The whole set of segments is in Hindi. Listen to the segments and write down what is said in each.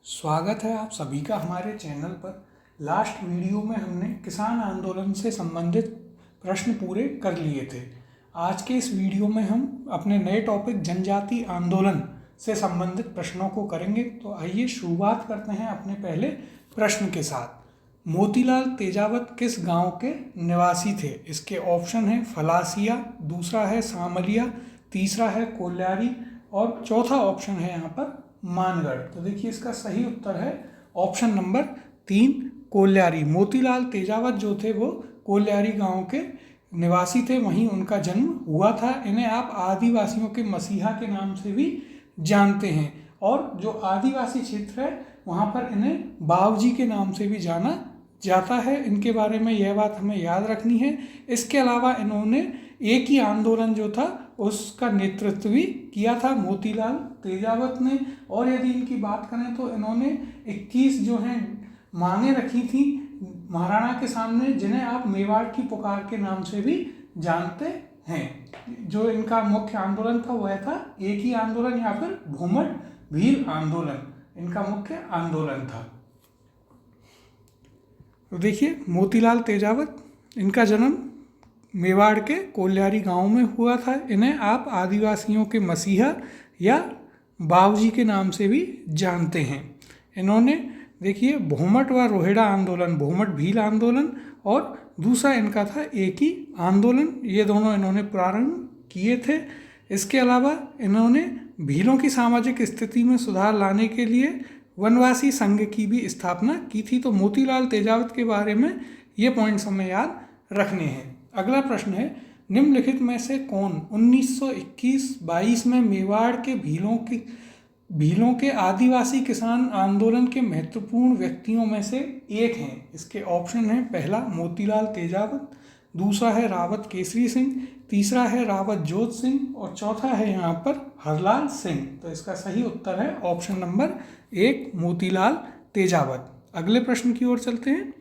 स्वागत है आप सभी का हमारे चैनल पर। लास्ट वीडियो में हमने किसान आंदोलन से संबंधित प्रश्न पूरे कर लिए थे। आज के इस वीडियो में हम अपने नए टॉपिक जनजाति आंदोलन से संबंधित प्रश्नों को करेंगे। तो आइए शुरुआत करते हैं अपने पहले प्रश्न के साथ। मोतीलाल तेजावत किस गांव के निवासी थे? इसके ऑप्शन हैं फलासिया, दूसरा है सामलिया, तीसरा है कोल्यारी और चौथा ऑप्शन है यहाँ पर मानगढ़। तो देखिए इसका सही उत्तर है ऑप्शन नंबर 3 कोल्यारी। मोतीलाल तेजावत जो थे वो कोल्यारी गांव के निवासी थे, वहीं उनका जन्म हुआ था। इन्हें आप आदिवासियों के मसीहा के नाम से भी जानते हैं और जो आदिवासी क्षेत्र है वहाँ पर इन्हें बावजी के नाम से भी जाना जाता है। इनके बारे में यह बात हमें याद रखनी है। इसके अलावा इन्होंने एक ही आंदोलन जो था उसका नेतृत्व भी किया था मोतीलाल तेजावत ने। और यदि इनकी बात करें तो इन्होंने 21 जो हैं मांगें रखी थी महाराणा के सामने, जिन्हें आप मेवाड़ की पुकार के नाम से भी जानते हैं। जो इनका मुख्य आंदोलन था वह था एक ही आंदोलन या फिर भूमट भील आंदोलन, इनका मुख्य आंदोलन था। तो देखिए मोतीलाल तेजावत, इनका जन्म मेवाड़ के कोल्यारी गांव में हुआ था। इन्हें आप आदिवासियों के मसीहा या बावजी के नाम से भी जानते हैं। इन्होंने देखिए भूमट व रोहिड़ा आंदोलन, भूमट भील आंदोलन और दूसरा इनका था एक ही आंदोलन, ये दोनों इन्होंने प्रारंभ किए थे। इसके अलावा इन्होंने भीलों की सामाजिक स्थिति में सुधार लाने के लिए वनवासी संघ की भी स्थापना की थी। तो मोतीलाल तेजावत के बारे में ये पॉइंट्स हमें याद रखने हैं। अगला प्रश्न है, निम्नलिखित में से कौन 1921-22 में मेवाड़ के भीलों के आदिवासी किसान आंदोलन के महत्वपूर्ण व्यक्तियों में से एक हैं? इसके ऑप्शन हैं पहला मोतीलाल तेजावत, दूसरा है रावत केसरी सिंह, तीसरा है रावत जोत सिंह और चौथा है यहाँ पर हरलाल सिंह। तो इसका सही उत्तर है ऑप्शन नंबर 1 मोतीलाल तेजावत। अगले प्रश्न की ओर चलते हैं।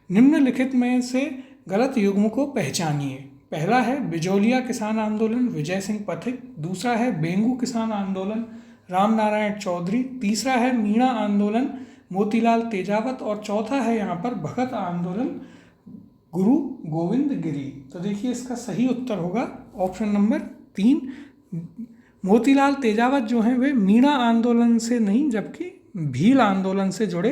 निम्नलिखित में से गलत युग्म को पहचानिए। पहला है बिजौलिया किसान आंदोलन विजय सिंह पथिक, दूसरा है बेंगू किसान आंदोलन राम नारायण चौधरी, तीसरा है मीणा आंदोलन मोतीलाल तेजावत और चौथा है यहाँ पर भगत आंदोलन गुरु गोविंद गिरी। तो देखिए इसका सही उत्तर होगा ऑप्शन नंबर 3 मोतीलाल तेजावत जो हैं वे मीणा आंदोलन से नहीं जबकि भील आंदोलन से जुड़े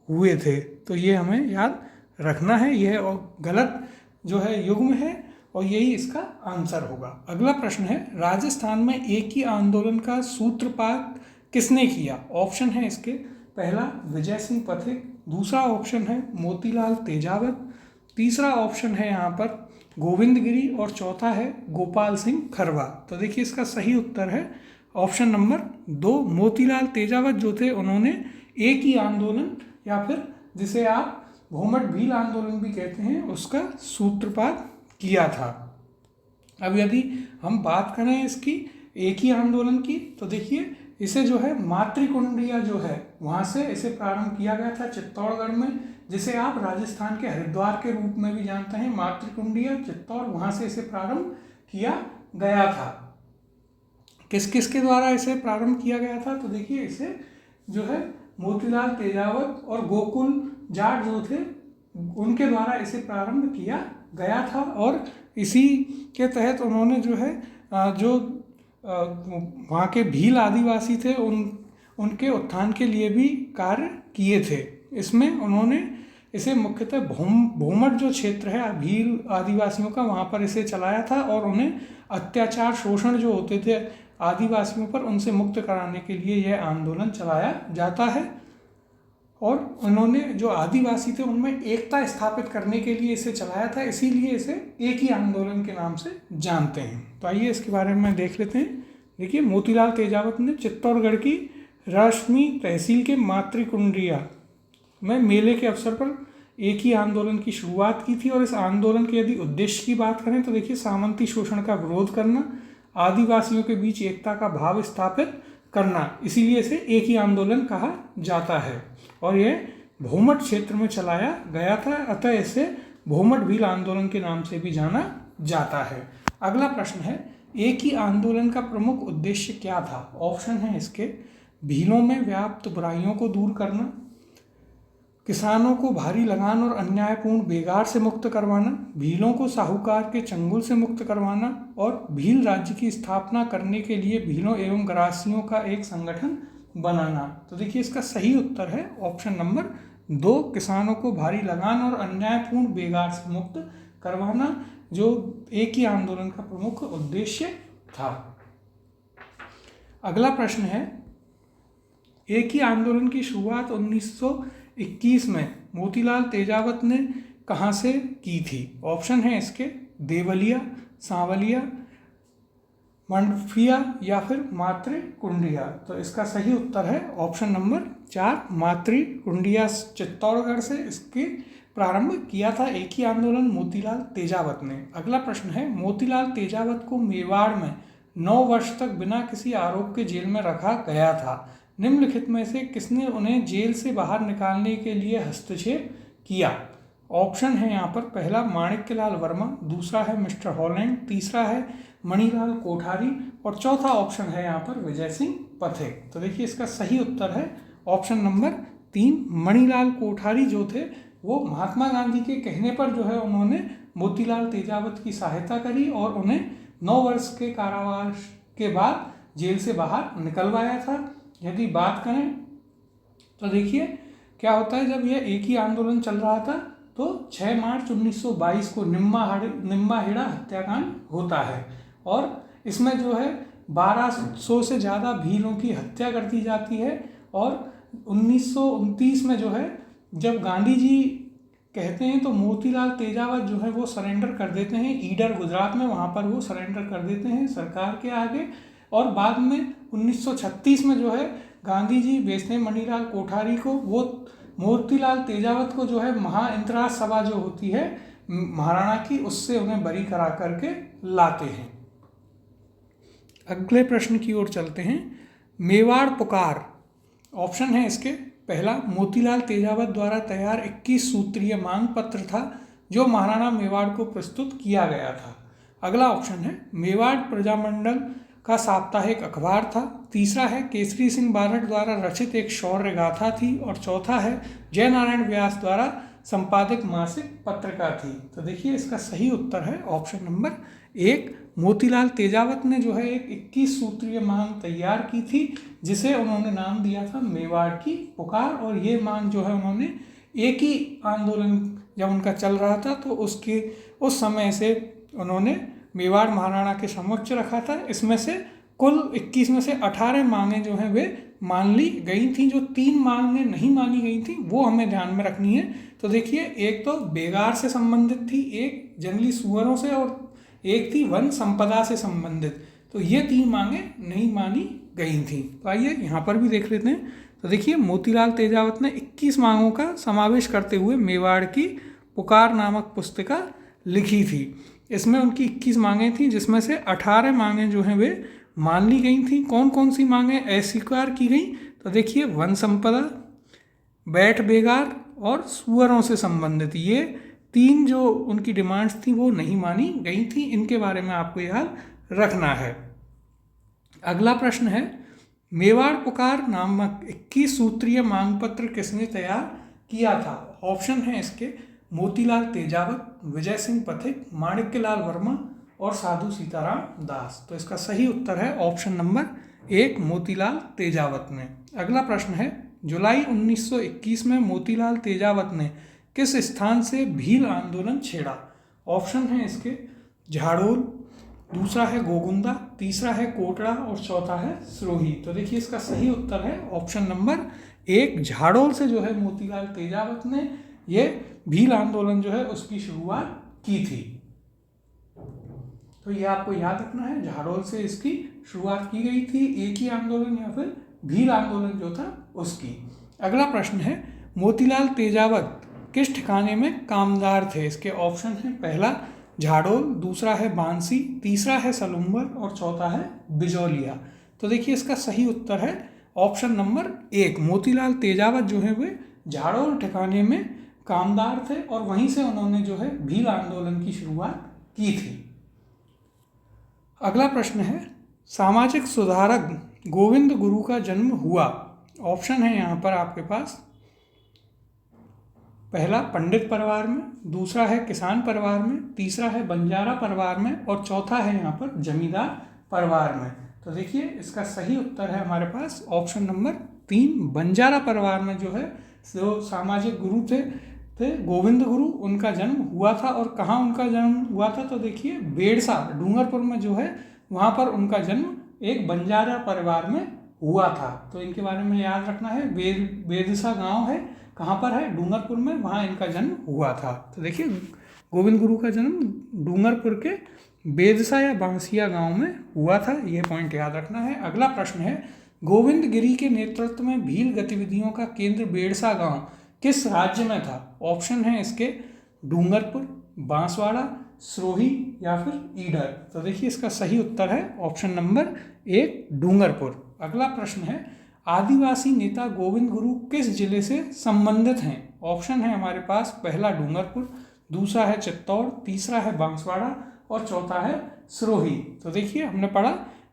हुए थे। तो ये हमें याद रखना है, यह गलत जो है युग्म है और यही इसका आंसर होगा। अगला प्रश्न है, राजस्थान में एक ही आंदोलन का सूत्रपात किसने किया? ऑप्शन है इसके पहला विजय सिंह पथिक, दूसरा ऑप्शन है मोतीलाल तेजावत, तीसरा ऑप्शन है यहाँ पर गोविंद गिरी और चौथा है गोपाल सिंह खरवा। तो देखिए इसका सही उत्तर है ऑप्शन नंबर 2 मोतीलाल तेजावत जो थे उन्होंने एक ही आंदोलन या फिर जिसे आप भूमट भील आंदोलन भी कहते हैं उसका सूत्रपात किया था। अब यदि हम बात करें इसकी एक ही आंदोलन की तो देखिए इसे जो है मातृकुंडिया जो है वहाँ से इसे प्रारंभ किया गया था चित्तौड़गढ़ में, जिसे आप राजस्थान के हरिद्वार के रूप में भी जानते हैं। मातृकुंडिया चित्तौड़, वहाँ से इसे प्रारंभ किया गया था। किस किस के द्वारा इसे प्रारंभ किया गया था? तो देखिए इसे जो है मोतीलाल तेजावत और गोकुल जाट जो थे उनके द्वारा इसे प्रारंभ किया गया था और इसी के तहत उन्होंने जो है जो वहाँ के भील आदिवासी थे उनके उत्थान के लिए भी कार्य किए थे। इसमें उन्होंने इसे मुख्यतः भूमट जो क्षेत्र है भील आदिवासियों का वहाँ पर इसे चलाया था और उन्हें अत्याचार शोषण जो होते थे आदिवासियों पर उनसे मुक्त कराने के लिए यह आंदोलन चलाया जाता है। और उन्होंने जो आदिवासी थे उनमें एकता स्थापित करने के लिए इसे चलाया था, इसीलिए इसे एक ही आंदोलन के नाम से जानते हैं। तो आइए इसके बारे में देख लेते हैं। देखिए मोतीलाल तेजावत ने चित्तौड़गढ़ की रश्मि तहसील के मातृकुंडिया में मेले के अवसर पर एक ही आंदोलन की शुरुआत की थी और इस आंदोलन के यदि उद्देश्य की बात करें तो देखिए सामंती शोषण का विरोध करना, आदिवासियों के बीच एकता का भाव स्थापित करना, इसीलिए इसे एक ही आंदोलन कहा जाता है और यह भूमट क्षेत्र में चलाया गया था, अतः इसे भूमट भील आंदोलन के नाम से भी जाना जाता है। अगला प्रश्न है, एक ही आंदोलन का प्रमुख उद्देश्य क्या था? ऑप्शन है इसके भीलों में व्याप्त बुराइयों को दूर करना, किसानों को भारी लगान और अन्यायपूर्ण बेगार से मुक्त करवाना, भीलों को साहूकार के चंगुल से मुक्त करवाना और भील राज्य की स्थापना करने के लिए भीलों एवं गरासियों का एक संगठन बनाना। तो देखिए इसका सही उत्तर है ऑप्शन नंबर 2, किसानों को भारी लगान और अन्यायपूर्ण बेगार से मुक्त करवाना, जो एक ही आंदोलन का प्रमुख उद्देश्य था। अगला प्रश्न है, एक ही आंदोलन की शुरुआत 1921 में मोतीलाल तेजावत ने कहाँ से की थी? ऑप्शन है इसके देवलिया, सांवलिया, मंडफिया या फिर मातृकुंडिया। तो इसका सही उत्तर है ऑप्शन नंबर 4, मातृकुंडिया चित्तौड़गढ़ से इसके प्रारंभ किया था एक ही आंदोलन मोतीलाल तेजावत ने। अगला प्रश्न है, मोतीलाल तेजावत को मेवाड़ में 9 वर्ष तक बिना किसी आरोप के जेल में रखा गया था। निम्नलिखित में से किसने उन्हें जेल से बाहर निकालने के लिए हस्तक्षेप किया? ऑप्शन है यहाँ पर, पहला माणिक्यलाल वर्मा, दूसरा है मिस्टर हॉलैंड, तीसरा है मणिलाल कोठारी और चौथा ऑप्शन है यहाँ पर विजय सिंह पथिक। तो देखिए इसका सही उत्तर है ऑप्शन नंबर 3, मणिलाल कोठारी जो थे वो महात्मा गांधी के कहने पर जो है उन्होंने मोतीलाल तेजावत की सहायता करी और उन्हें 9 वर्ष के कारावास के बाद जेल से बाहर निकलवाया था। यदि बात करें तो देखिए क्या होता है, जब यह एक ही आंदोलन चल रहा था तो 6 मार्च 1922 को निम्बाहेड़ा हत्याकांड होता है और इसमें जो है 1200 से ज़्यादा भीलों की हत्या कर दी जाती है। और 1929 में जो है जब गांधी जी कहते हैं तो मोतीलाल तेजावत जो है वो सरेंडर कर देते हैं ईडर गुजरात में, वहाँ पर वो सरेंडर कर देते हैं सरकार के आगे। और बाद में 1936 में जो है गांधी जी बेचते मणिलाल कोठारी को, वो मोतीलाल तेजावत को जो है महाइंतराज सभा जो होती है महाराणा की, उससे उन्हें बरी करा करके लाते हैं। अगले प्रश्न की ओर चलते हैं। मेवाड़ पुकार, ऑप्शन है इसके, पहला मोतीलाल तेजावत द्वारा तैयार 21 सूत्रीय मांग पत्र था जो महाराणा मेवाड़ को प्रस्तुत किया गया था। अगला ऑप्शन है मेवाड़ प्रजामंडल का साप्ताहिक अखबार था, तीसरा है केसरी सिंह बारठ द्वारा रचित एक शौर्य गाथा थी और चौथा है जयनारायण व्यास द्वारा संपादित मासिक पत्रिका थी। तो देखिए इसका सही उत्तर है ऑप्शन नंबर 1, मोतीलाल तेजावत ने जो है एक 21 सूत्रीय मांग तैयार की थी जिसे उन्होंने नाम दिया था मेवाड़ की पुकार। और ये मांग जो है उन्होंने एक ही आंदोलन जब उनका चल रहा था तो उस समय से उन्होंने मेवाड़ महाराणा के समक्ष रखा था। इसमें से कुल 21 में से 18 मांगें जो हैं वे मान ली गई थी, जो 3 मांगें नहीं मानी गई थी वो हमें ध्यान में रखनी है। तो देखिए एक तो बेगार से संबंधित थी, एक जंगली सुअरों से और एक थी वन संपदा से संबंधित। तो ये 3 मांगें नहीं मानी गई थी। तो आइए यहाँ पर भी देख लेते हैं। तो देखिए मोतीलाल तेजावत ने 21 मांगों का समावेश करते हुए मेवाड़ की पुकार नामक पुस्तिका लिखी थी। इसमें उनकी 21 मांगें थी जिसमें से 18 मांगें जो हैं वे मान ली गई थी। कौन कौन सी मांगें अस्वीकार की गई? तो देखिए वन संपदा, बैठ बेगार और सुअरों से संबंधित, ये 3 जो उनकी डिमांड्स थी वो नहीं मानी गई थी। इनके बारे में आपको याद रखना है। अगला प्रश्न है मेवाड़ पुकार नामक 21 सूत्रीय मांग पत्र किसने तैयार किया था? ऑप्शन है इसके मोतीलाल तेजावत, विजय सिंह पथिक, माणिक्यलाल वर्मा और साधु सीताराम दास। तो इसका सही उत्तर है ऑप्शन नंबर 1, मोतीलाल तेजावत ने। अगला प्रश्न है जुलाई 1921 में मोतीलाल तेजावत ने किस स्थान से भील आंदोलन छेड़ा? ऑप्शन है इसके झाड़ोल, दूसरा है गोगुंदा, तीसरा है कोटड़ा और चौथा है सिरोही। तो देखिए इसका सही उत्तर है ऑप्शन नंबर 1, झाड़ोल से जो है मोतीलाल तेजावत ने ये भील आंदोलन जो है उसकी शुरुआत की थी। तो ये आपको याद रखना है, झाड़ोल से इसकी शुरुआत की गई थी, एक ही आंदोलन या फिर भील आंदोलन जो था उसकी। अगला प्रश्न है मोतीलाल तेजावत किस ठिकाने में कामदार थे? इसके ऑप्शन है पहला झाड़ोल, दूसरा है बांसी, तीसरा है सलुम्बर और चौथा है बिजौलिया। तो देखिए इसका सही उत्तर है ऑप्शन नंबर 1, मोतीलाल तेजावत जो है वे झाड़ोल ठिकाने में कामदार थे और वहीं से उन्होंने जो है भील आंदोलन की शुरुआत की थी। अगला प्रश्न है सामाजिक सुधारक गोविंद गुरु का जन्म हुआ? ऑप्शन है यहाँ पर आपके पास, पहला पंडित परिवार में, दूसरा है किसान परिवार में, तीसरा है बंजारा परिवार में और चौथा है यहाँ पर जमींदार परिवार में। तो देखिए इसका सही उत्तर है हमारे पास ऑप्शन नंबर 3, बंजारा परिवार में जो है जो सामाजिक गुरु थे गोविंद गुरु, उनका जन्म हुआ था। और कहाँ उनका जन्म हुआ था? तो देखिए बेड़सा, डूंगरपुर में जो है वहाँ पर उनका जन्म एक बंजारा परिवार में हुआ था। तो इनके बारे में याद रखना है। बेड़सा गांव है, कहाँ पर है? डूंगरपुर में, वहाँ इनका जन्म हुआ था। तो देखिए गोविंद गुरु का जन्म डूंगरपुर के बेदसा या बांसिया गांव में हुआ था, यह पॉइंट याद रखना है। अगला प्रश्न है, गोविंद गिरी के नेतृत्व में भील गतिविधियों का केंद्र बेड़सा गांव किस राज्य में था? ऑप्शन है इसके डूंगरपुर, बांसवाड़ा, सिरोही या फिर ईडर। तो देखिए इसका सही उत्तर है ऑप्शन नंबर 1, डूंगरपुर। अगला प्रश्न है, आदिवासी नेता गोविंद गुरु किस जिले से संबंधित हैं? ऑप्शन है हमारे पास, पहला डूंगरपुर, दूसरा है चित्तौड़, तीसरा है बांसवाड़ा और चौथा है सिरोही। तो देखिए हमने पढ़ा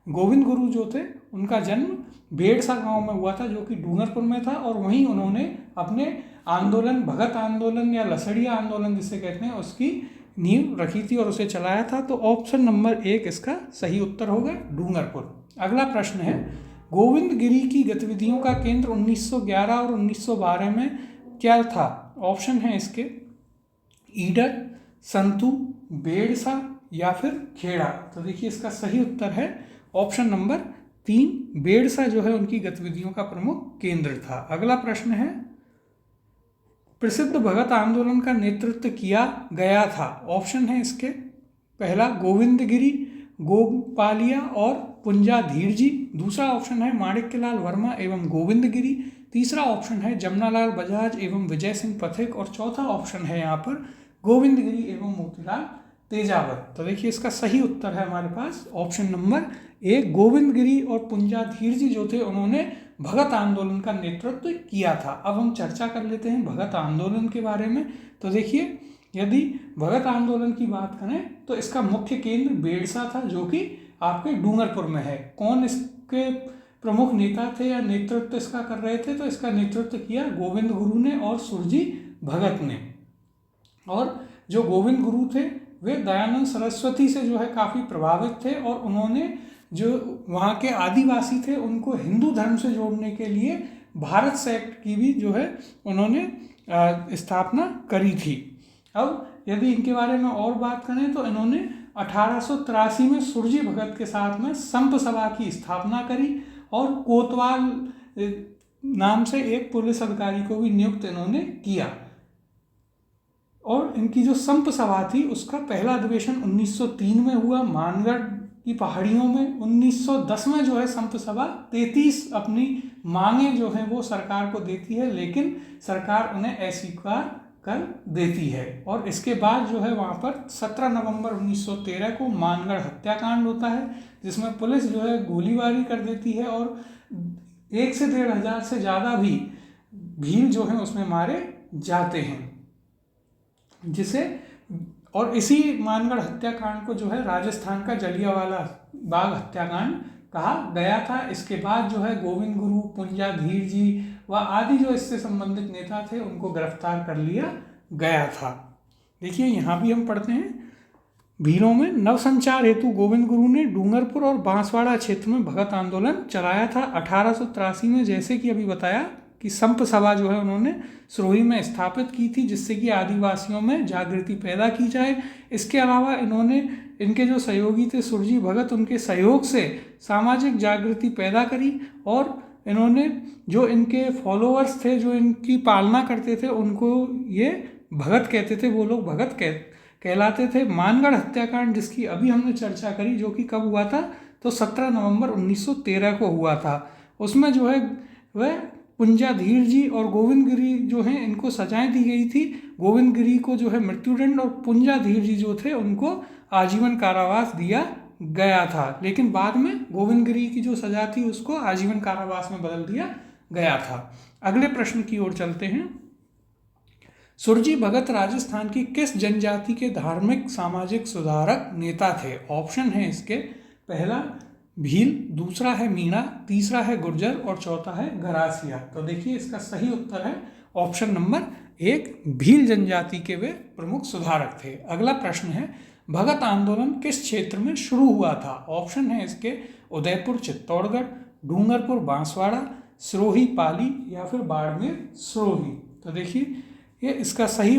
गोविंद गुरु जो थे उनका जन्म बेड़सा गांव में हुआ था जो कि डूंगरपुर में था, और वहीं उन्होंने अपने आंदोलन, भगत आंदोलन या लसड़िया आंदोलन जिसे कहते हैं, उसकी नींव रखी थी और उसे चलाया था। तो ऑप्शन नंबर 1 इसका सही उत्तर होगा, डूंगरपुर। अगला प्रश्न है, गोविंद गिरी की गतिविधियों का केंद्र 1911 और 1912 में क्या था? ऑप्शन है इसके ईडर, संतू, बेड़सा या फिर खेड़ा। तो देखिए इसका सही उत्तर है ऑप्शन नंबर 3, बेड़सा जो है उनकी गतिविधियों का प्रमुख केंद्र था। अगला प्रश्न है, प्रसिद्ध भगत आंदोलन का नेतृत्व किया गया था? ऑप्शन है इसके, पहला गोविंद गिरी, गोपालिया और पुंजाधीर जी, दूसरा ऑप्शन है माणिक्यलाल वर्मा एवं गोविंद गिरी, तीसरा ऑप्शन है जमनालाल बजाज एवं विजय सिंह पथिक और चौथा ऑप्शन है यहाँ पर गोविंद गिरी एवं मोतीलाल तेजावत। तो देखिए इसका सही उत्तर है हमारे पास ऑप्शन नंबर 1, गोविंद गिरी और पुंजाधीर जी जो थे उन्होंने भगत आंदोलन का नेतृत्व किया था। अब हम चर्चा कर लेते हैं भगत आंदोलन के बारे में। तो देखिए यदि भगत आंदोलन की बात करें तो इसका मुख्य केंद्र बेड़सा था जो कि आपके डूंगरपुर में है। कौन इसके प्रमुख नेता थे या नेतृत्व इसका कर रहे थे? तो इसका नेतृत्व किया गोविंद गुरु ने और सुरजी भगत ने। और जो गोविंद गुरु थे वे दयानंद सरस्वती से जो है काफ़ी प्रभावित थे और उन्होंने जो वहाँ के आदिवासी थे उनको हिंदू धर्म से जोड़ने के लिए भारत सेक्ट की भी जो है उन्होंने स्थापना करी थी। अब यदि इनके बारे में और बात करें तो इन्होंने 1883 में सुरजी भगत के साथ में संप सभा की स्थापना करी और कोतवाल नाम से एक पुलिस अधिकारी को भी नियुक्त इन्होंने किया। और इनकी जो संप सभा थी उसका पहला अधिवेशन 1903 में हुआ मानगढ़ की पहाड़ियों में। 1910 में जो है संप सभा 33 अपनी मांगे जो हैं वो सरकार को देती है, लेकिन सरकार उन्हें अस्वीकार कर देती है। और इसके बाद जो है वहाँ पर 17 नवंबर 1913 को मानगढ़ हत्याकांड होता है जिसमें पुलिस जो है गोलीबारी कर देती है और 1 से 1.5 हज़ार से ज़्यादा भी भील जो है उसमें मारे जाते हैं, जिसे और इसी मानगढ़ हत्याकांड को जो है राजस्थान का जलियांवाला बाग हत्याकांड कहा गया था। इसके बाद जो है गोविंद गुरु, पुंजाधीर जी व आदि जो इससे संबंधित नेता थे उनको गिरफ्तार कर लिया गया था। देखिए यहाँ भी हम पढ़ते हैं, भीलों में नवसंचार हेतु गोविंद गुरु ने डूंगरपुर और बांसवाड़ा क्षेत्र में भगत आंदोलन चलाया था। 1883 में जैसे कि अभी बताया कि संप सभा जो है उन्होंने सिरोही में स्थापित की थी जिससे कि आदिवासियों में जागृति पैदा की जाए। इसके अलावा इन्होंने इनके जो सहयोगी थे सुरजी भगत, उनके सहयोग से सामाजिक जागृति पैदा करी और इन्होंने जो इनके फॉलोअर्स थे जो इनकी पालना करते थे उनको ये भगत कहते थे, वो लोग भगत कहलाते थे। मानगढ़ हत्याकांड जिसकी अभी हमने चर्चा करी जो कि कब हुआ था तो 17 नवंबर 1913 को हुआ था, उसमें जो है वह पुंजाधीर जी और गोविंद गिरी जो हैं इनको सजाएं दी गई थी। गोविंद गिरी को जो है मृत्युदंड और पुंजाधीर जी जो थे उनको आजीवन कारावास दिया गया था, लेकिन बाद में गोविंद गिरी की जो सजा थी उसको आजीवन कारावास में बदल दिया गया था। अगले प्रश्न की ओर चलते हैं। सुरजी भगत राजस्थान की किस जनजाति के धार्मिक सामाजिक सुधारक नेता थे? ऑप्शन है इसके, पहला भील, दूसरा है मीणा, तीसरा है गुर्जर और चौथा है गरासिया। तो देखिए इसका सही उत्तर है ऑप्शन नंबर 1, भील जनजाति के वे प्रमुख सुधारक थे। अगला प्रश्न है, भगत आंदोलन किस क्षेत्र में शुरू हुआ था? ऑप्शन है इसके उदयपुर चित्तौड़गढ़, डूंगरपुर बांसवाड़ा, सिरोही पाली या फिर बाड़मेर सिरोही। तो देखिए ये इसका सही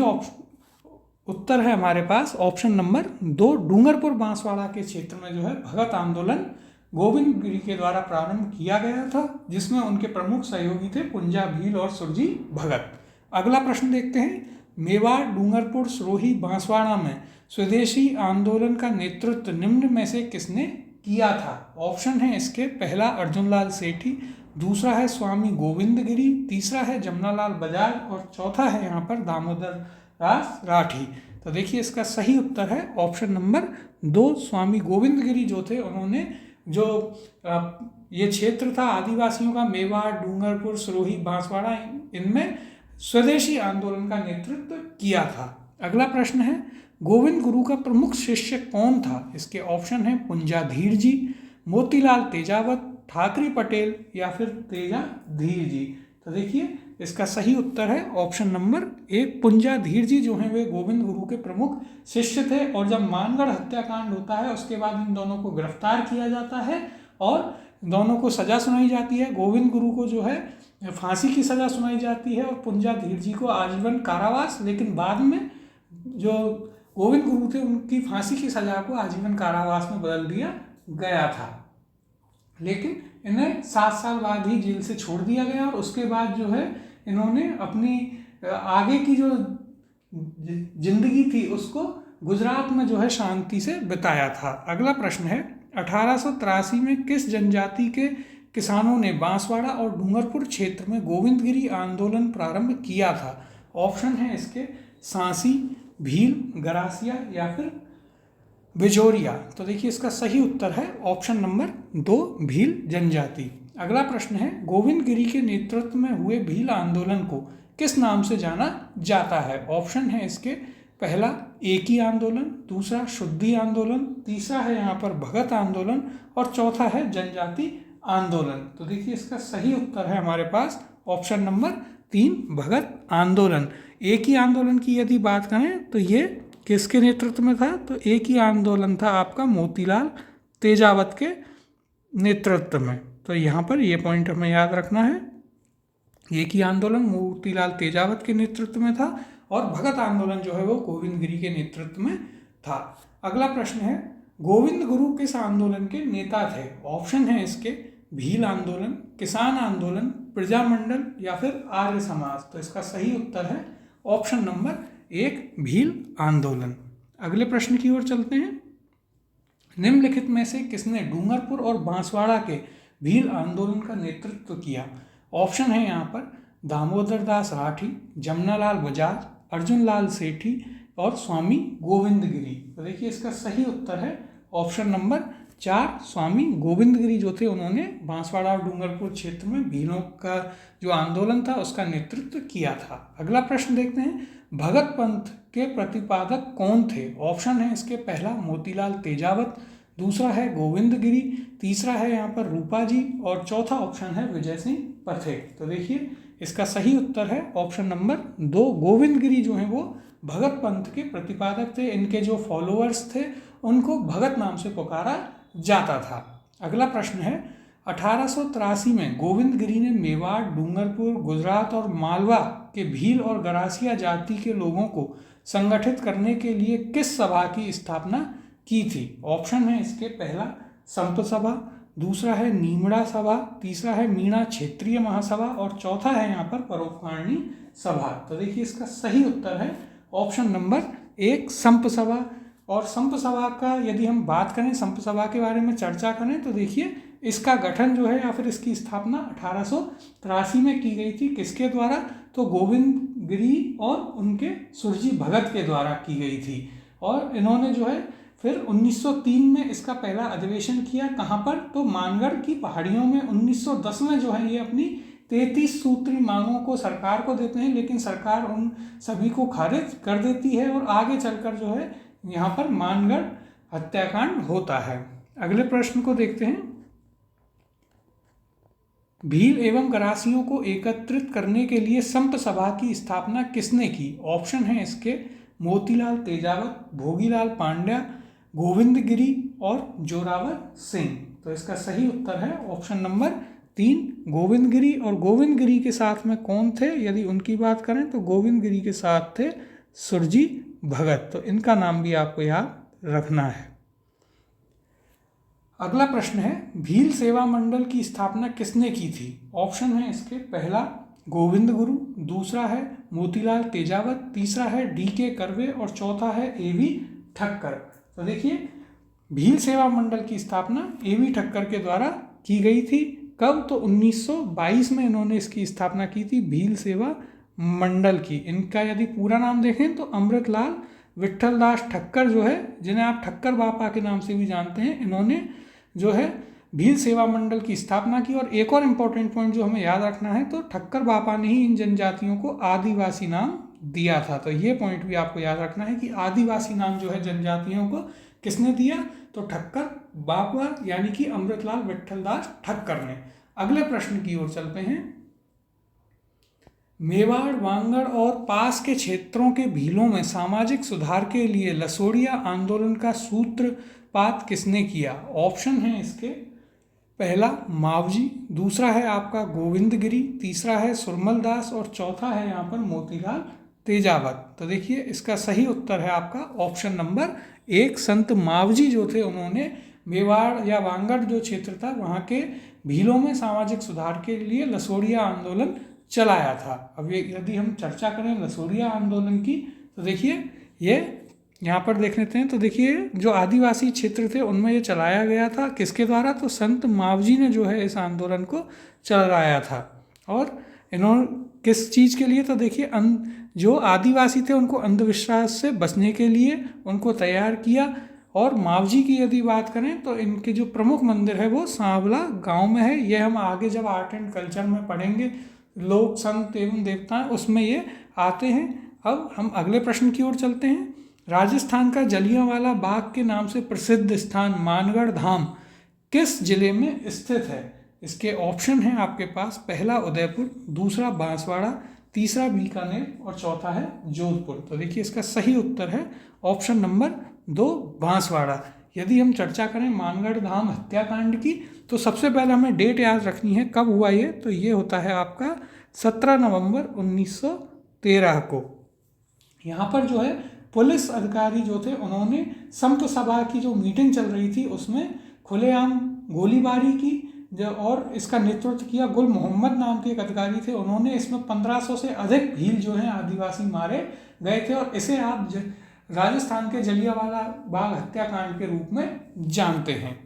उत्तर है हमारे पास ऑप्शन नंबर 2, डूंगरपुर बांसवाड़ा के क्षेत्र में जो है भगत आंदोलन गोविंद गिरी के द्वारा प्रारंभ किया गया था, जिसमें उनके प्रमुख सहयोगी थे पुंजा भील और सुरजी भगत। अगला प्रश्न देखते हैं, मेवाड़, डूंगरपुर, सिरोही, बांसवाड़ा में स्वदेशी आंदोलन का नेतृत्व निम्न में से किसने किया था? ऑप्शन है इसके, पहला अर्जुनलाल सेठी, दूसरा है स्वामी गोविंद गिरी, तीसरा है जमनालाल बजाज और चौथा है यहाँ पर दामोदर दास राठी। तो देखिए इसका सही उत्तर है ऑप्शन नंबर 2, स्वामी गोविंद गिरी जो थे उन्होंने जो ये क्षेत्र था आदिवासियों का, मेवाड़, डूंगरपुर, सिरोही, बांसवाड़ा, इनमें स्वदेशी आंदोलन का नेतृत्व किया था। अगला प्रश्न है, गोविंद गुरु का प्रमुख शिष्य कौन था? इसके ऑप्शन है पुंजाधीर जी, मोतीलाल तेजावत, ठाकरी पटेल या फिर तेजाधीर जी। तो देखिए इसका सही उत्तर है ऑप्शन नंबर 1, पुंजाधीर जी जो हैं वे गोविंद गुरु के प्रमुख शिष्य थे। और जब मानगढ़ हत्याकांड होता है उसके बाद इन दोनों को गिरफ्तार किया जाता है और दोनों को सजा सुनाई जाती है। गोविंद गुरु को जो है फांसी की सजा सुनाई जाती है और पुंजाधीर जी को आजीवन कारावास, लेकिन बाद में जो गोविंद गुरु थे उनकी फांसी की सजा को आजीवन कारावास में बदल दिया गया था, लेकिन इन्हें 7 साल बाद ही जेल से छोड़ दिया गया और उसके बाद जो है इन्होंने अपनी आगे की जो जिंदगी थी उसको गुजरात में जो है शांति से बिताया था। अगला प्रश्न है, 1883 में किस जनजाति के किसानों ने बांसवाड़ा और डूंगरपुर क्षेत्र में गोविंदगिरी आंदोलन प्रारंभ किया था? ऑप्शन है इसके, सांसी, भील, गरासिया या फिर बिजोरिया। तो देखिए इसका सही उत्तर है ऑप्शन नंबर 2, भील जनजाति। अगला प्रश्न है, गोविंदगिरी के नेतृत्व में हुए भील आंदोलन को किस नाम से जाना जाता है? ऑप्शन है इसके, पहला एकी आंदोलन, दूसरा शुद्धि आंदोलन, तीसरा है यहाँ पर भगत आंदोलन और चौथा है जनजाति आंदोलन। तो देखिए इसका सही उत्तर है हमारे पास ऑप्शन नंबर 3, भगत आंदोलन। एकी आंदोलन की यदि बात करें तो ये किसके नेतृत्व में था? तो एक ही आंदोलन था आपका मोतीलाल तेजावत के नेतृत्व में। तो यहाँ पर ये पॉइंट हमें याद रखना है, एक ही आंदोलन मोतीलाल तेजावत के नेतृत्व में था और भगत आंदोलन जो है वो गोविंदगिरी के नेतृत्व में था। अगला प्रश्न है, गोविंद गुरु किस आंदोलन के नेता थे? ऑप्शन है इसके, भील आंदोलन, किसान आंदोलन, प्रजामंडल या फिर आर्य समाज। तो इसका सही उत्तर है ऑप्शन नंबर 1, भील आंदोलन। अगले प्रश्न की ओर चलते हैं, निम्नलिखित में से किसने डूंगरपुर और बांसवाड़ा के भील आंदोलन का नेतृत्व किया? ऑप्शन है यहाँ पर दामोदर दास राठी, जमनालाल बजाज, अर्जुनलाल सेठी और स्वामी गोविंदगिरी। तो देखिए इसका सही उत्तर है ऑप्शन नंबर 4, स्वामी गोविंदगिरी जो थे उन्होंने बांसवाड़ा और डूंगरपुर क्षेत्र में भीलों का जो आंदोलन था उसका नेतृत्व किया था। अगला प्रश्न देखते हैं, भगत पंथ के प्रतिपादक कौन थे? ऑप्शन है इसके, पहला मोतीलाल तेजावत, दूसरा है गोविंदगिरी, तीसरा है यहाँ पर रूपा जी और चौथा ऑप्शन है विजय सिंह पथेक। तो देखिए इसका सही उत्तर है ऑप्शन नंबर 2, गोविंदगिरी जो है वो भगत पंथ के प्रतिपादक थे। इनके जो फॉलोअर्स थे उनको भगत नाम से पुकारा जाता था। अगला प्रश्न है, 1883 में गोविंदगिरी ने मेवाड़, डूंगरपुर, गुजरात और मालवा के भील और गरासिया जाति के लोगों को संगठित करने के लिए किस सभा की स्थापना की थी? ऑप्शन है इसके, पहला संत सभा, दूसरा है नीमड़ा सभा, तीसरा है मीणा क्षेत्रीय महासभा और चौथा है यहाँ पर परोपकारिणी सभा। तो देखिए इसका सही उत्तर है ऑप्शन नंबर 1, संप सभा। और संप सभा का यदि हम बात करें, संप सभा के बारे में चर्चा करें तो देखिए इसका गठन जो है या फिर इसकी स्थापना 1883 में की गई थी। किसके द्वारा? तो गोविंदगिरी और उनके सुरजी भगत के द्वारा की गई थी। और इन्होंने जो है फिर 1903 में इसका पहला अधिवेशन किया। कहाँ पर? तो मानगढ़ की पहाड़ियों में। 1910 में जो है ये अपनी 33 सूत्री मांगों को सरकार को देते हैं, लेकिन सरकार उन सभी को खारिज कर देती है और आगे चलकर जो है यहाँ पर मानगढ़ हत्याकांड होता है। अगले प्रश्न को देखते हैं, भील एवं गरासियों को एकत्रित करने के लिए संत सभा की स्थापना किसने की? ऑप्शन है इसके मोतीलाल तेजावत, भोगीलाल पांड्या, गोविंद गिरी और जोरावर सिंह। तो इसका सही उत्तर है ऑप्शन नंबर 3 गोविंद गिरी। और गोविंद गिरी के साथ में कौन थे यदि उनकी बात करें तो गोविंद गिरी के साथ थे सुरजी भगत। तो इनका नाम भी आपको याद रखना है। अगला प्रश्न है भील सेवा मंडल की स्थापना किसने की थी? ऑप्शन है इसके पहला गोविंद गुरु, दूसरा है मोतीलाल तेजावत, तीसरा है D.K. कर्वे और चौथा है A.V. ठक्कर। तो देखिए भील सेवा मंडल की स्थापना A.V. ठक्कर के द्वारा की गई थी। कब? तो 1922 में इन्होंने इसकी स्थापना की थी भील सेवा मंडल की। इनका यदि पूरा नाम देखें तो अमृतलाल विट्ठलदास ठक्कर जो है, जिन्हें आप ठक्कर बापा के नाम से भी जानते हैं, इन्होंने जो है भील सेवा मंडल की स्थापना की। और एक और इम्पोर्टेंट पॉइंट जो हमें याद रखना है, तो ठक्कर बापा ने ही इन जनजातियों को आदिवासी नाम दिया था। तो ये पॉइंट भी आपको याद रखना है कि आदिवासी नाम जो है जनजातियों को किसने दिया? तो ठक्कर बापा यानी कि अमृतलाल विट्ठलदास ठक्कर ने। अगले प्रश्न की ओर चलते हैं। मेवाड़, वांगड़ और पास के क्षेत्रों के भीलों में सामाजिक सुधार के लिए लसोड़िया आंदोलन का सूत्रपात किसने किया? ऑप्शन है इसके पहला मावजी, दूसरा है आपका गोविंद गिरी, तीसरा है सुरमल दास और चौथा है यहाँ पर मोतीलाल तेजावत। तो देखिए इसका सही उत्तर है आपका ऑप्शन नंबर 1 संत मावजी जो थे, उन्होंने मेवाड़ या वांगड़ जो क्षेत्र था वहाँ के भीलों में सामाजिक सुधार के लिए लसोड़िया आंदोलन चलाया था। अब ये यदि हम चर्चा करें लसोड़िया आंदोलन की तो देखिए ये यहाँ पर देख लेते हैं। तो देखिए जो आदिवासी क्षेत्र थे उनमें ये चलाया गया था, किसके द्वारा? तो संत मावजी ने जो है इस आंदोलन को चलाया था। और इन्होंने किस चीज़ के लिए? तो देखिए जो आदिवासी थे उनको अंधविश्वास से बचने के लिए उनको तैयार किया। और मावजी की यदि बात करें तो इनके जो प्रमुख मंदिर है वो सांवला गांव में है। ये हम आगे जब आर्ट एंड कल्चर में पढ़ेंगे लोक संत एवं देवता, उसमें ये आते हैं। अब हम अगले प्रश्न की ओर चलते हैं। राजस्थान का जलियांवाला बाग के नाम से प्रसिद्ध स्थान मानगढ़ धाम किस जिले में स्थित है? इसके ऑप्शन हैं आपके पास, पहला उदयपुर, दूसरा बांसवाड़ा, तीसरा बीकानेर और चौथा है जोधपुर। तो देखिए इसका सही उत्तर है ऑप्शन नंबर 2 बांसवाड़ा। यदि हम चर्चा करें मानगढ़ धाम हत्याकांड की तो सबसे पहले हमें डेट याद रखनी है कब हुआ ये, तो ये होता है आपका 17 नवंबर 1913 को। यहाँ पर जो है पुलिस अधिकारी जो थे उन्होंने संत सभा की जो मीटिंग चल रही थी उसमें खुलेआम गोलीबारी की और इसका नेतृत्व किया गुल मोहम्मद नाम के एक अधिकारी थे। उन्होंने इसमें 1500 से अधिक भील जो हैं आदिवासी मारे गए थे और इसे आप राजस्थान के जलियांवाला बाग हत्याकांड के रूप में जानते हैं।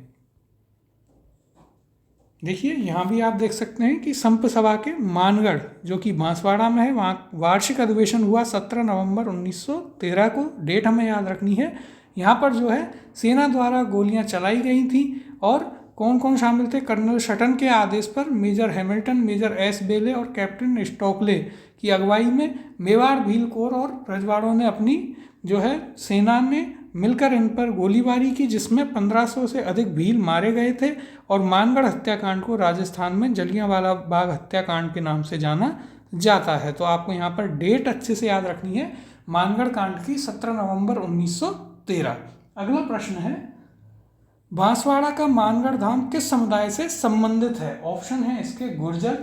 देखिए यहाँ भी आप देख सकते हैं कि संत सभा के मानगढ़ जो कि बांसवाड़ा में है, वहाँ वार्षिक अधिवेशन हुआ 17 नवंबर 1913 को। डेट हमें याद रखनी है। यहाँ पर जो है सेना द्वारा गोलियाँ चलाई गई थी और कौन कौन शामिल थे? कर्नल शटन के आदेश पर मेजर हैमिल्टन, मेजर एस बेले और कैप्टन स्टोकले की अगुवाई में मेवाड़ भील कोर और रजवाड़ों ने अपनी जो है सेना ने मिलकर इन पर गोलीबारी की, जिसमें 1500 से अधिक भील मारे गए थे। और मानगढ़ हत्याकांड को राजस्थान में जलियांवाला बाग हत्याकांड के नाम से जाना जाता है। तो आपको यहाँ पर डेट अच्छे से याद रखनी है, मानगढ़ कांड की 17 नवंबर 1913। अगला प्रश्न है बांसवाड़ा का मानगढ़ धाम किस समुदाय से संबंधित है? ऑप्शन है इसके गुर्जर,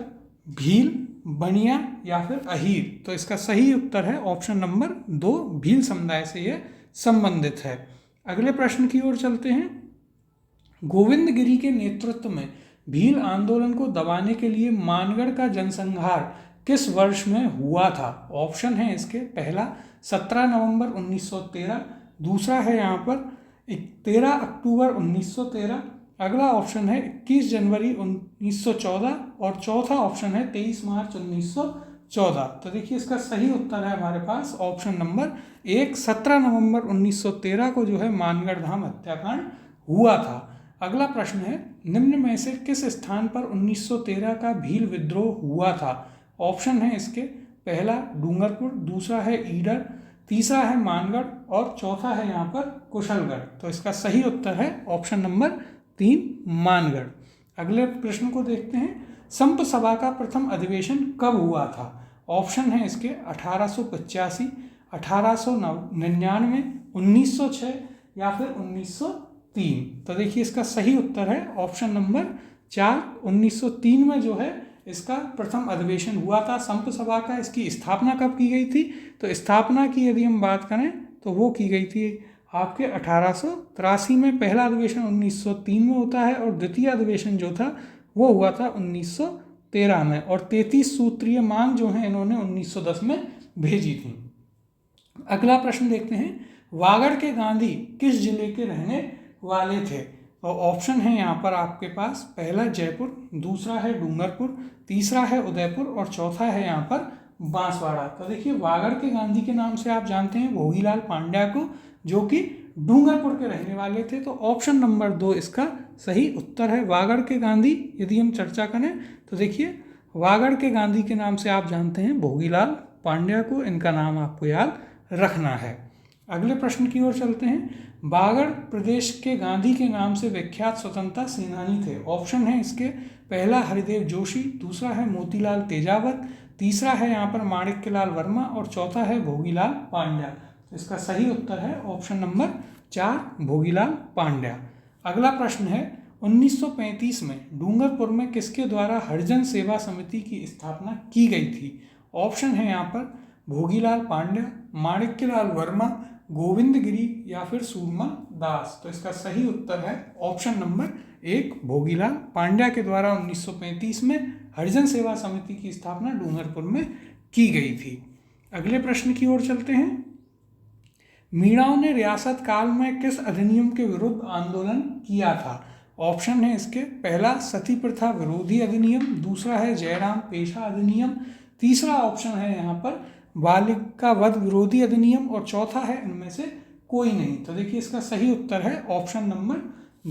भील, बनिया या फिर अहीर। तो इसका सही उत्तर है ऑप्शन नंबर 2 भील समुदाय से यह संबंधित है। अगले प्रश्न की ओर चलते हैं। गोविंद गिरी के नेतृत्व में भील आंदोलन को दबाने के लिए मानगढ़ का जनसंहार किस वर्ष में हुआ था? ऑप्शन है इसके पहला 17 नवंबर 1913, दूसरा है यहाँ पर 13 अक्टूबर 1913, अगला ऑप्शन है 21 जनवरी 1914 और चौथा ऑप्शन है 23 मार्च 1914। तो देखिए इसका सही उत्तर है हमारे पास ऑप्शन नंबर 1 17 नवंबर 1913 को जो है मानगढ़ धाम हत्याकांड हुआ था। अगला प्रश्न है निम्न में से किस स्थान पर 1913 का भील विद्रोह हुआ था? ऑप्शन है इसके पहला डूंगरपुर, दूसरा है ईडर, तीसरा है मानगढ़ और चौथा है यहाँ पर कुशलगढ़। तो इसका सही उत्तर है ऑप्शन नंबर 3 मानगढ़। अगले प्रश्न को देखते हैं। संप सभा का प्रथम अधिवेशन कब हुआ था? ऑप्शन है इसके 1885, 1899, 1906 या फिर 1903। तो देखिए इसका सही उत्तर है ऑप्शन नंबर 4, 1903 में जो है इसका प्रथम अधिवेशन हुआ था संप सभा का। इसकी स्थापना कब की गई थी? तो स्थापना की यदि हम बात करें तो वो की गई थी आपके 1883 में। पहला अधिवेशन 1903 में होता है और द्वितीय अधिवेशन जो था वो हुआ था 1913 में। और 33 सूत्रीय मांग जो है इन्होंने 1910 में भेजी थी। अगला प्रश्न देखते हैं, वागड़ के गांधी किस जिले के रहने वाले थे? तो ऑप्शन है यहाँ पर आपके पास, पहला जयपुर, दूसरा है डूंगरपुर, तीसरा है उदयपुर और चौथा है यहाँ पर बांसवाड़ा। तो देखिए वागड़ के गांधी के नाम से आप जानते हैं भोगीलाल पांड्या को, जो कि डूंगरपुर के रहने वाले थे। तो ऑप्शन नंबर 2 इसका सही उत्तर है। वागड़ के गांधी यदि हम चर्चा करें तो देखिए वागड़ के गांधी के नाम से आप जानते हैं भोगीलाल पांड्या को, इनका नाम आपको याद रखना है। अगले प्रश्न की ओर चलते हैं, बागड़ प्रदेश के गांधी के नाम से विख्यात स्वतंत्रता सेनानी थे। ऑप्शन है इसके, पहला हरिदेव जोशी, दूसरा है मोतीलाल तेजावत, तीसरा है यहाँ पर माणिक्यलाल वर्मा और चौथा है भोगीलाल पांड्या। इसका सही उत्तर है ऑप्शन नंबर 4, भोगीलाल पांड्या। अगला प्रश्न है, 1935 में डूंगरपुर में किसके द्वारा हरिजन सेवा समिति की स्थापना की गई थी? ऑप्शन है यहाँ पर भोगीलाल पांड्या, माणिक्यलाल वर्मा, गोविंद गिरी या फिर सूरमल दास। तो इसका सही उत्तर है ऑप्शन नंबर 1, भोगीलाल पांड्या के द्वारा 1935 में हरिजन सेवा समिति की स्थापना डूंगरपुर में की गई थी। अगले प्रश्न की ओर चलते हैं, मीणाओं ने रियासत काल में किस अधिनियम के विरुद्ध आंदोलन किया था? ऑप्शन है इसके, पहला सती प्रथा विरोधी अधिनियम, दूसरा है जयराम पेशा अधिनियम, तीसरा ऑप्शन है यहाँ पर बालिका वध विरोधी अधिनियम और चौथा है इनमें से कोई नहीं। तो देखिए इसका सही उत्तर है ऑप्शन नंबर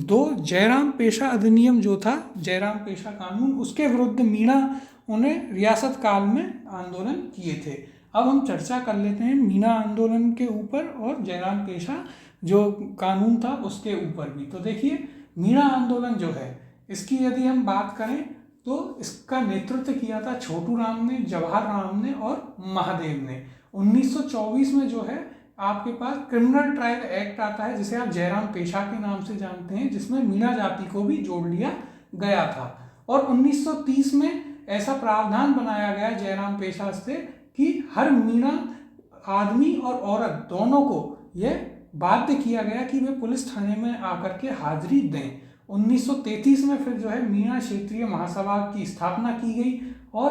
2, जयराम पेशा अधिनियम जो था, जयराम पेशा कानून, उसके विरुद्ध मीणा उन्हें रियासत काल में आंदोलन किए थे। अब हम चर्चा कर लेते हैं मीणा आंदोलन के ऊपर और जयराम पेशा जो कानून था उसके ऊपर भी। तो देखिए मीणा आंदोलन जो है इसकी यदि हम बात करें तो इसका नेतृत्व किया था छोटू राम ने, जवाहर राम ने और महादेव ने। 1924 में जो है आपके पास क्रिमिनल ट्रायल एक्ट आता है जिसे आप जयराम पेशा के नाम से जानते हैं, जिसमें मीणा जाति को भी जोड़ लिया गया था। और 1930 में ऐसा प्रावधान बनाया गया जयराम पेशा से कि हर मीणा आदमी और औरत दोनों को यह बाध्य किया गया कि वे पुलिस थाने में आकर के हाजिरी दें। 1933 में फिर जो है मीणा क्षेत्रीय महासभा की स्थापना की गई और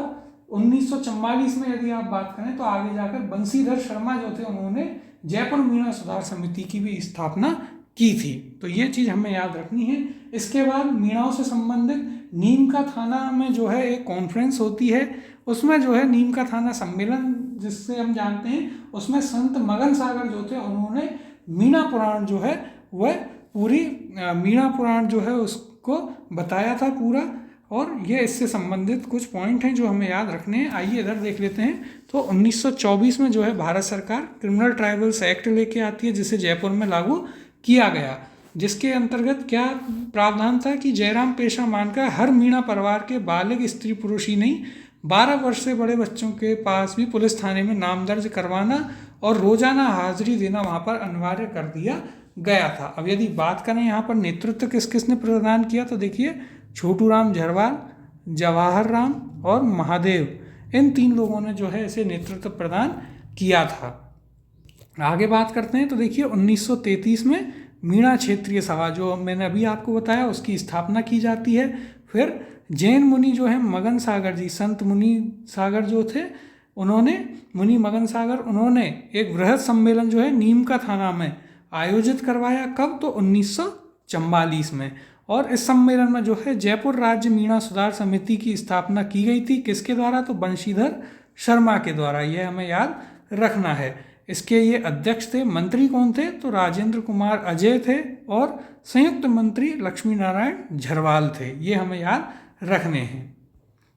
1944 में यदि आप बात करें तो आगे जाकर बंशीधर शर्मा जो थे उन्होंने जयपुर मीणा सुधार समिति की भी स्थापना की थी। तो ये चीज़ हमें याद रखनी है। इसके बाद मीणाओं से संबंधित नीम का थाना में जो है एक कॉन्फ्रेंस होती है, उसमें जो है नीम का थाना सम्मेलन जिससे हम जानते हैं, उसमें संत मगन सागर जो थे उन्होंने मीणा पुराण जो है वह पूरी मीणा पुराण जो है उसको बताया था पूरा। और ये इससे संबंधित कुछ पॉइंट हैं जो हमें याद रखने हैं। आइए इधर देख लेते हैं। तो 1924 में जो है भारत सरकार क्रिमिनल ट्राइब्यूनल्स एक्ट लेके आती है जिसे जयपुर में लागू किया गया, जिसके अंतर्गत क्या प्रावधान था कि जयराम पेशा मानकर हर मीणा परिवार के बालिग स्त्री पुरुष ही नहीं 12 वर्ष से बड़े बच्चों के पास भी पुलिस थाने में नाम दर्ज करवाना और रोजाना हाजिरी देना वहाँ पर अनिवार्य कर दिया गया था। अब यदि बात करें यहाँ पर नेतृत्व किस किसने प्रदान किया तो देखिए छोटू राम झरवाल, जवाहर राम और महादेव, इन 3 लोगों ने जो है इसे नेतृत्व प्रदान किया था। आगे बात करते हैं तो देखिए 1933 में मीणा क्षेत्रीय सभा जो मैंने अभी आपको बताया उसकी स्थापना की जाती है। फिर जैन मुनि जो है मगन सागर जी, संत मुनि सागर जो थे उन्होंने, मुनि मगन सागर, उन्होंने एक बृहद सम्मेलन जो है नीम का थाना में आयोजित करवाया। कब? तो 1944 में। और इस सम्मेलन में जो है जयपुर राज्य मीणा सुधार समिति की स्थापना की गई थी। किसके द्वारा? तो बंशीधर शर्मा के द्वारा। यह हमें याद रखना है। इसके ये अध्यक्ष थे। मंत्री कौन थे? तो राजेंद्र कुमार अजय थे और संयुक्त मंत्री लक्ष्मी नारायण झरवाल थे। ये हमें याद रखने हैं।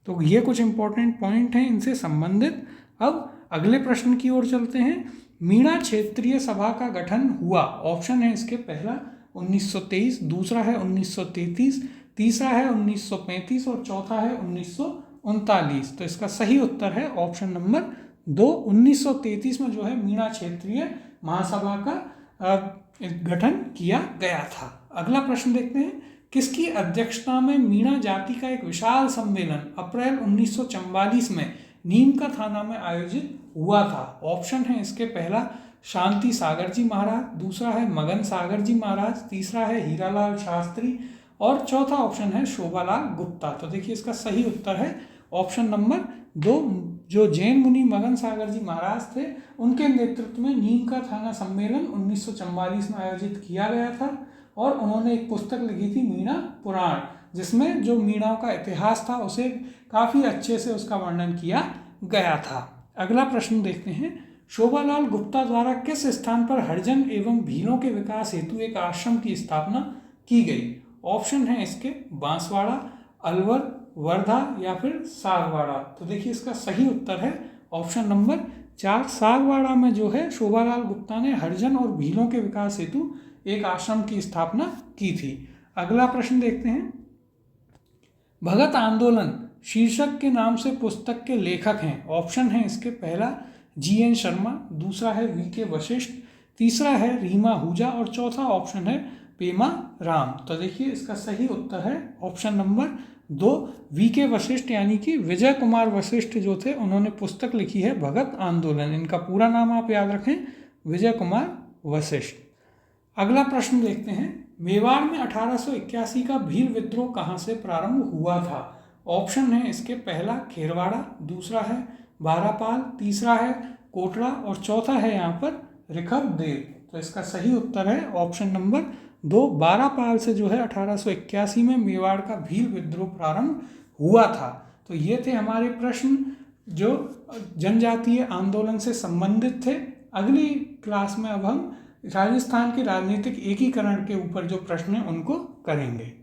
तो ये कुछ इंपॉर्टेंट पॉइंट हैं इनसे संबंधित। अब अगले प्रश्न की ओर चलते हैं। मीणा क्षेत्रीय सभा का गठन हुआ। ऑप्शन है इसके, पहला 1923, दूसरा है 1933, तीसरा है 1935 और चौथा है 1939। तो इसका सही उत्तर है ऑप्शन नंबर 2, 1933 में जो है मीणा क्षेत्रीय महासभा का गठन किया गया था। अगला प्रश्न देखते हैं, किसकी अध्यक्षता में मीणा जाति का एक विशाल सम्मेलन अप्रैल 1944 में नीम का थाना में आयोजित हुआ था? ऑप्शन है इसके, पहला शांति सागर जी महाराज, दूसरा है मगन सागर जी महाराज, तीसरा है हीरालाल शास्त्री और चौथा ऑप्शन है शोभालाल गुप्ता। तो देखिए इसका सही उत्तर है ऑप्शन नंबर 2, जो जैन मुनि मगन सागर जी महाराज थे उनके नेतृत्व में नीम का थाना सम्मेलन 1944 में आयोजित किया गया था और उन्होंने एक पुस्तक लिखी थी मीणा पुराण, जिसमें जो मीणाओं का इतिहास था उसे काफ़ी अच्छे से उसका वर्णन किया गया था। अगला प्रश्न देखते हैं, शोभालाल गुप्ता द्वारा किस स्थान पर हरिजन एवं भीलों के विकास हेतु एक आश्रम की स्थापना की गई? ऑप्शन है इसके, बांसवाड़ा, अलवर, वर्धा या फिर सागवाड़ा। तो देखिए इसका सही उत्तर है ऑप्शन नंबर 4, सागवाड़ा में जो है शोभालाल गुप्ता ने हरिजन और भीलों के विकास हेतु एक आश्रम की स्थापना की थी। अगला प्रश्न देखते हैं, भगत आंदोलन शीर्षक के नाम से पुस्तक के लेखक हैं? ऑप्शन है इसके, पहला GN शर्मा, दूसरा है VK वशिष्ठ, तीसरा है रीमा आहूजा और चौथा ऑप्शन है पेमा राम। तो देखिए इसका सही उत्तर है ऑप्शन नंबर 2, VK वशिष्ठ, यानी कि विजय कुमार वशिष्ठ जो थे उन्होंने पुस्तक लिखी है भगत आंदोलन। इनका पूरा नाम आप याद रखें, विजय कुमार वशिष्ठ। अगला प्रश्न देखते हैं, मेवाड़ में 1881 का भील विद्रोह कहाँ से प्रारंभ हुआ था? ऑप्शन है इसके, पहला खेरवाड़ा, दूसरा है बारापाल, तीसरा है कोटड़ा और चौथा है यहाँ पर रिखबदेव। तो इसका सही उत्तर है ऑप्शन नंबर 2, बारापाल से जो है 1881 में मेवाड़ का भील विद्रोह प्रारंभ हुआ था। तो ये थे हमारे प्रश्न जो जनजातीय आंदोलन से संबंधित थे। अगली क्लास में अब हम राजस्थान के राजनीतिक एकीकरण के ऊपर जो प्रश्न हैं उनको करेंगे।